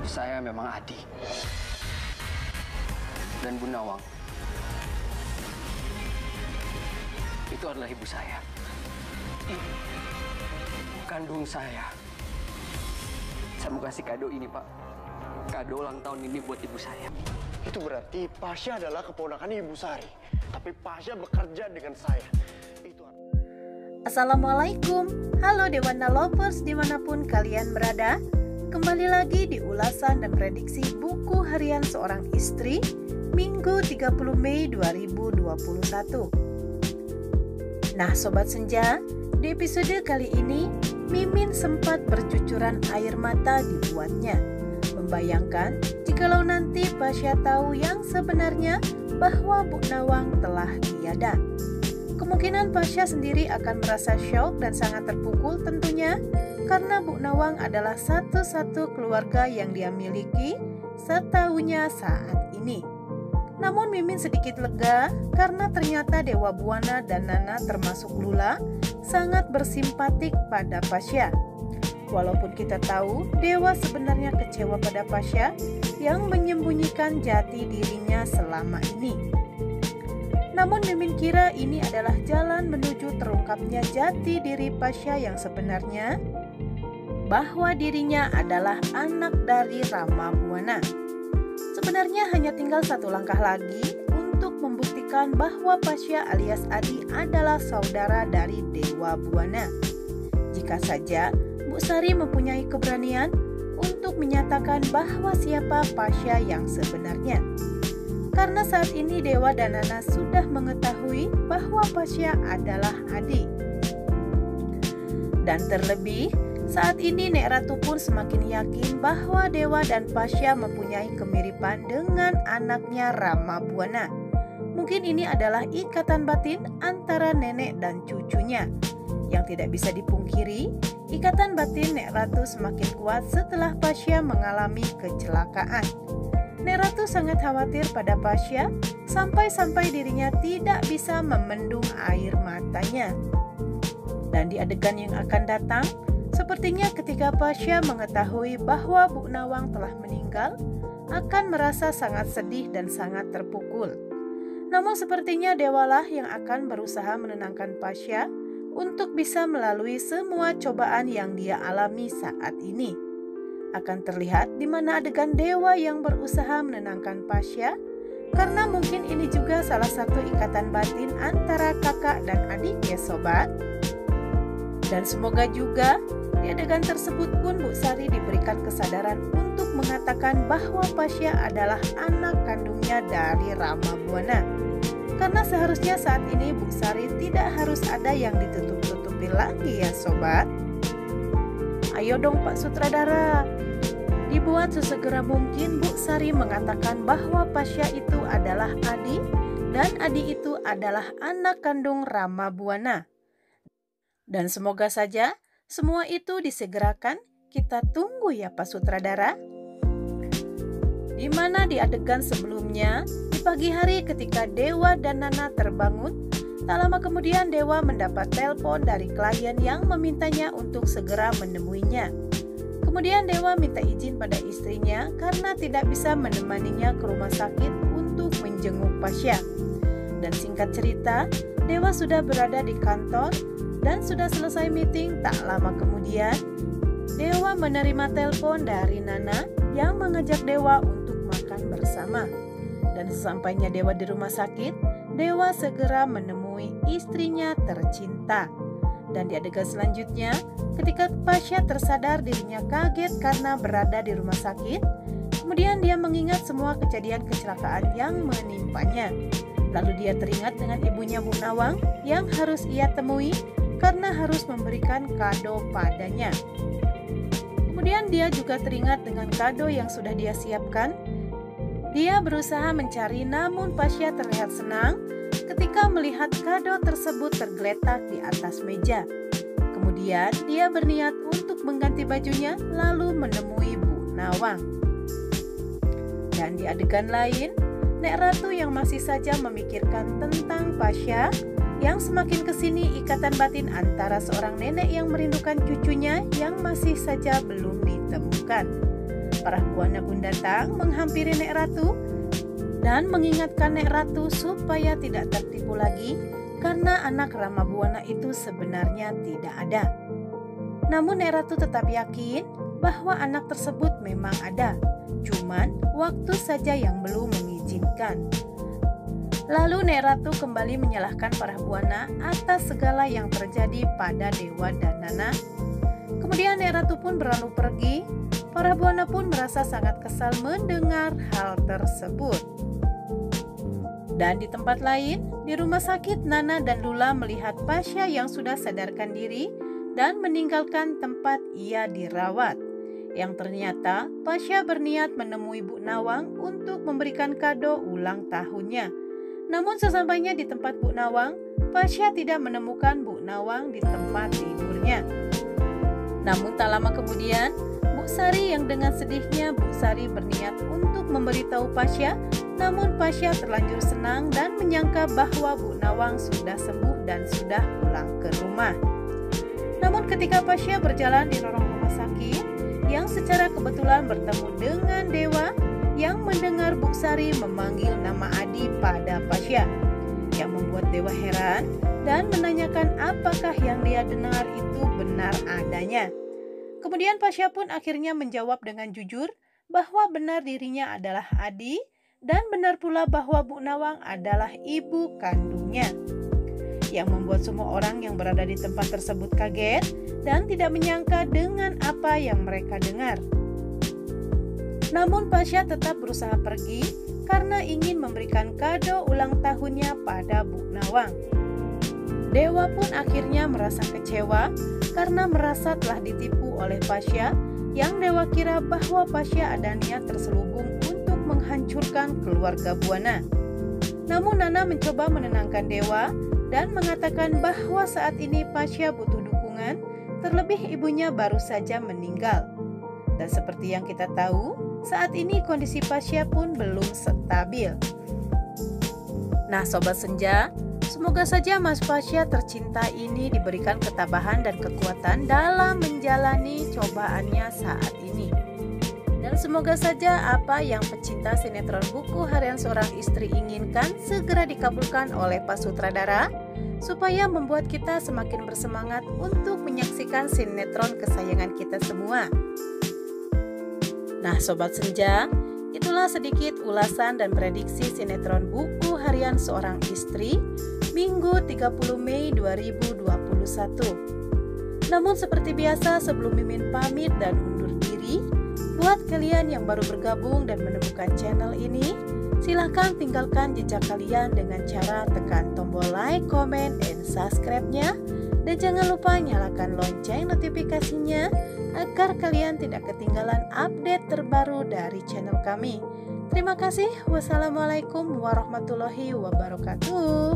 Saya memang Adi. Dan Bu Nawang itu adalah ibu saya. Ibu kandung saya. Saya mau kasih kado ini, Pak. Kado ulang tahun ini buat ibu saya. Itu berarti Pasha adalah keponakan Ibu Sari. Tapi Pasha bekerja dengan saya. Assalamualaikum, halo Dewana Lovers dimanapun kalian berada. Kembali lagi di ulasan dan prediksi buku harian seorang istri Minggu 30 Mei 2021. Nah Sobat Senja, di episode kali ini Mimin sempat bercucuran air mata dibuatnya, membayangkan jikalau nanti Pasha tahu yang sebenarnya bahwa Bu Nawang telah tiada. Kemungkinan Pasha sendiri akan merasa syok dan sangat terpukul tentunya, karena Bu Nawang adalah satu-satu keluarga yang dia miliki setahunya saat ini. Namun Mimin sedikit lega karena ternyata Dewa Buana dan Nana termasuk Lula sangat bersimpatik pada Pasha. Walaupun kita tahu Dewa sebenarnya kecewa pada Pasha yang menyembunyikan jati dirinya selama ini. Namun Mimin kira ini adalah jalan menuju terungkapnya jati diri Pasha yang sebenarnya, bahwa dirinya adalah anak dari Rama Buana. Sebenarnya hanya tinggal satu langkah lagi untuk membuktikan bahwa Pasha alias Adi adalah saudara dari Dewa Buana. Jika saja Bu Sari mempunyai keberanian untuk menyatakan bahwa siapa Pasha yang sebenarnya. Karena saat ini Dewa dan Nana sudah mengetahui bahwa Pasha adalah Adi. Dan terlebih, saat ini Nek Ratu pun semakin yakin bahwa Dewa dan Pasha mempunyai kemiripan dengan anaknya Rama Buana. Mungkin ini adalah ikatan batin antara nenek dan cucunya. Yang tidak bisa dipungkiri, ikatan batin Nek Ratu semakin kuat setelah Pasha mengalami kecelakaan. Nek Ratu sangat khawatir pada Pasha sampai-sampai dirinya tidak bisa memendung air matanya. Dan di adegan yang akan datang, sepertinya ketika Pasha mengetahui bahwa Bu Nawang telah meninggal, akan merasa sangat sedih dan sangat terpukul. Namun sepertinya Dewalah yang akan berusaha menenangkan Pasha untuk bisa melalui semua cobaan yang dia alami saat ini. Akan terlihat di mana adegan Dewa yang berusaha menenangkan Pasha, karena mungkin ini juga salah satu ikatan batin antara kakak dan adik ya sobat. Dan semoga juga di adegan tersebut pun Bu Sari diberikan kesadaran untuk mengatakan bahwa Pasha adalah anak kandungnya dari Rama Buana. Karena seharusnya saat ini Bu Sari tidak harus ada yang ditutup-tutupi lagi ya sobat. Ayo dong Pak Sutradara, dibuat sesegera mungkin Bu Sari mengatakan bahwa Pasha itu adalah Adi dan Adi itu adalah anak kandung Rama Buana. Dan semoga saja semua itu disegerakan, kita tunggu ya Pak Sutradara. Di mana di adegan sebelumnya, di pagi hari ketika Dewa dan Nana terbangun, tak lama kemudian Dewa mendapat telepon dari klien yang memintanya untuk segera menemuinya. Kemudian Dewa minta izin pada istrinya karena tidak bisa menemaninya ke rumah sakit untuk menjenguk Pasha. Dan singkat cerita, Dewa sudah berada di kantor dan sudah selesai meeting. Tak lama kemudian, Dewa menerima telepon dari Nana yang mengajak Dewa untuk makan bersama. Dan sesampainya Dewa di rumah sakit, Dewa segera menemui istrinya tercinta. Dan di adegan selanjutnya, ketika Pasha tersadar dirinya kaget karena berada di rumah sakit, kemudian dia mengingat semua kejadian kecelakaan yang menimpanya. Lalu dia teringat dengan ibunya Bu Nawang yang harus ia temui karena harus memberikan kado padanya. Kemudian dia juga teringat dengan kado yang sudah dia siapkan. Dia berusaha mencari namun Pasha terlihat senang ketika melihat kado tersebut tergeletak di atas meja. Kemudian dia berniat untuk mengganti bajunya lalu menemui Bu Nawang. Dan di adegan lain, Nek Ratu yang masih saja memikirkan tentang Pasha, yang semakin kesini ikatan batin antara seorang nenek yang merindukan cucunya yang masih saja belum ditemukan. Para buana pun datang menghampiri Nek Ratu dan mengingatkan Nek Ratu supaya tidak tertipu lagi karena anak Rama Buana itu sebenarnya tidak ada. Namun Nek Ratu tetap yakin bahwa anak tersebut memang ada, cuman waktu saja yang belum mengizinkan. Lalu Nek Ratu kembali menyalahkan para buana atas segala yang terjadi pada Dewa dan Nana. Kemudian Nek Ratu pun berlalu pergi. Para buana pun merasa sangat kesal mendengar hal tersebut. Dan di tempat lain, di rumah sakit, Nana dan Lula melihat Pasha yang sudah sadarkan diri dan meninggalkan tempat ia dirawat. Yang ternyata Pasha berniat menemui Bu Nawang untuk memberikan kado ulang tahunnya. Namun sesampainya di tempat Bu Nawang, Pasha tidak menemukan Bu Nawang di tempat tidurnya. Namun tak lama kemudian, Bu Sari yang dengan sedihnya Bu Sari berniat untuk memberitahu Pasha, namun Pasha terlanjur senang dan menyangka bahwa Bu Nawang sudah sembuh dan sudah pulang ke rumah. Namun ketika Pasha berjalan di lorong rumah sakit, yang secara kebetulan bertemu dengan Dewa yang mendengar Bu Sari memanggil nama Adi pada Pasha, yang membuat Dewa heran dan menanyakan apakah yang dia dengar itu benar adanya. Kemudian Pasha pun akhirnya menjawab dengan jujur bahwa benar dirinya adalah Adi dan benar pula bahwa Bu Nawang adalah ibu kandungnya. Yang membuat semua orang yang berada di tempat tersebut kaget dan tidak menyangka dengan apa yang mereka dengar. Namun Pasha tetap berusaha pergi karena ingin memberikan kado ulang tahunnya pada Bu Nawang. Dewa pun akhirnya merasa kecewa karena merasa telah ditipu oleh Pasha, yang Dewa kira bahwa Pasha ada niat terselubung untuk menghancurkan keluarga Buana. Namun Nana mencoba menenangkan Dewa dan mengatakan bahwa saat ini Pasha butuh dukungan, terlebih ibunya baru saja meninggal. Dan seperti yang kita tahu, saat ini kondisi Pasha pun belum stabil. Nah Sobat Senja, semoga saja Mas Pasha tercinta ini diberikan ketabahan dan kekuatan dalam menjalani cobaannya saat ini. Dan semoga saja apa yang pecinta sinetron Buku Harian Seorang Istri inginkan segera dikabulkan oleh Pak Sutradara, supaya membuat kita semakin bersemangat untuk menyaksikan sinetron kesayangan kita semua. Nah Sobat Senja, itulah sedikit ulasan dan prediksi sinetron Buku Harian Seorang Istri Minggu 30 Mei 2021. Namun seperti biasa sebelum Mimin pamit dan undur diri, buat kalian yang baru bergabung dan menemukan channel ini, silahkan tinggalkan jejak kalian dengan cara tekan tombol like, comment, dan subscribe-nya. Dan jangan lupa nyalakan lonceng notifikasinya agar kalian tidak ketinggalan update terbaru dari channel kami. Terima kasih. Wassalamualaikum warahmatullahi wabarakatuh.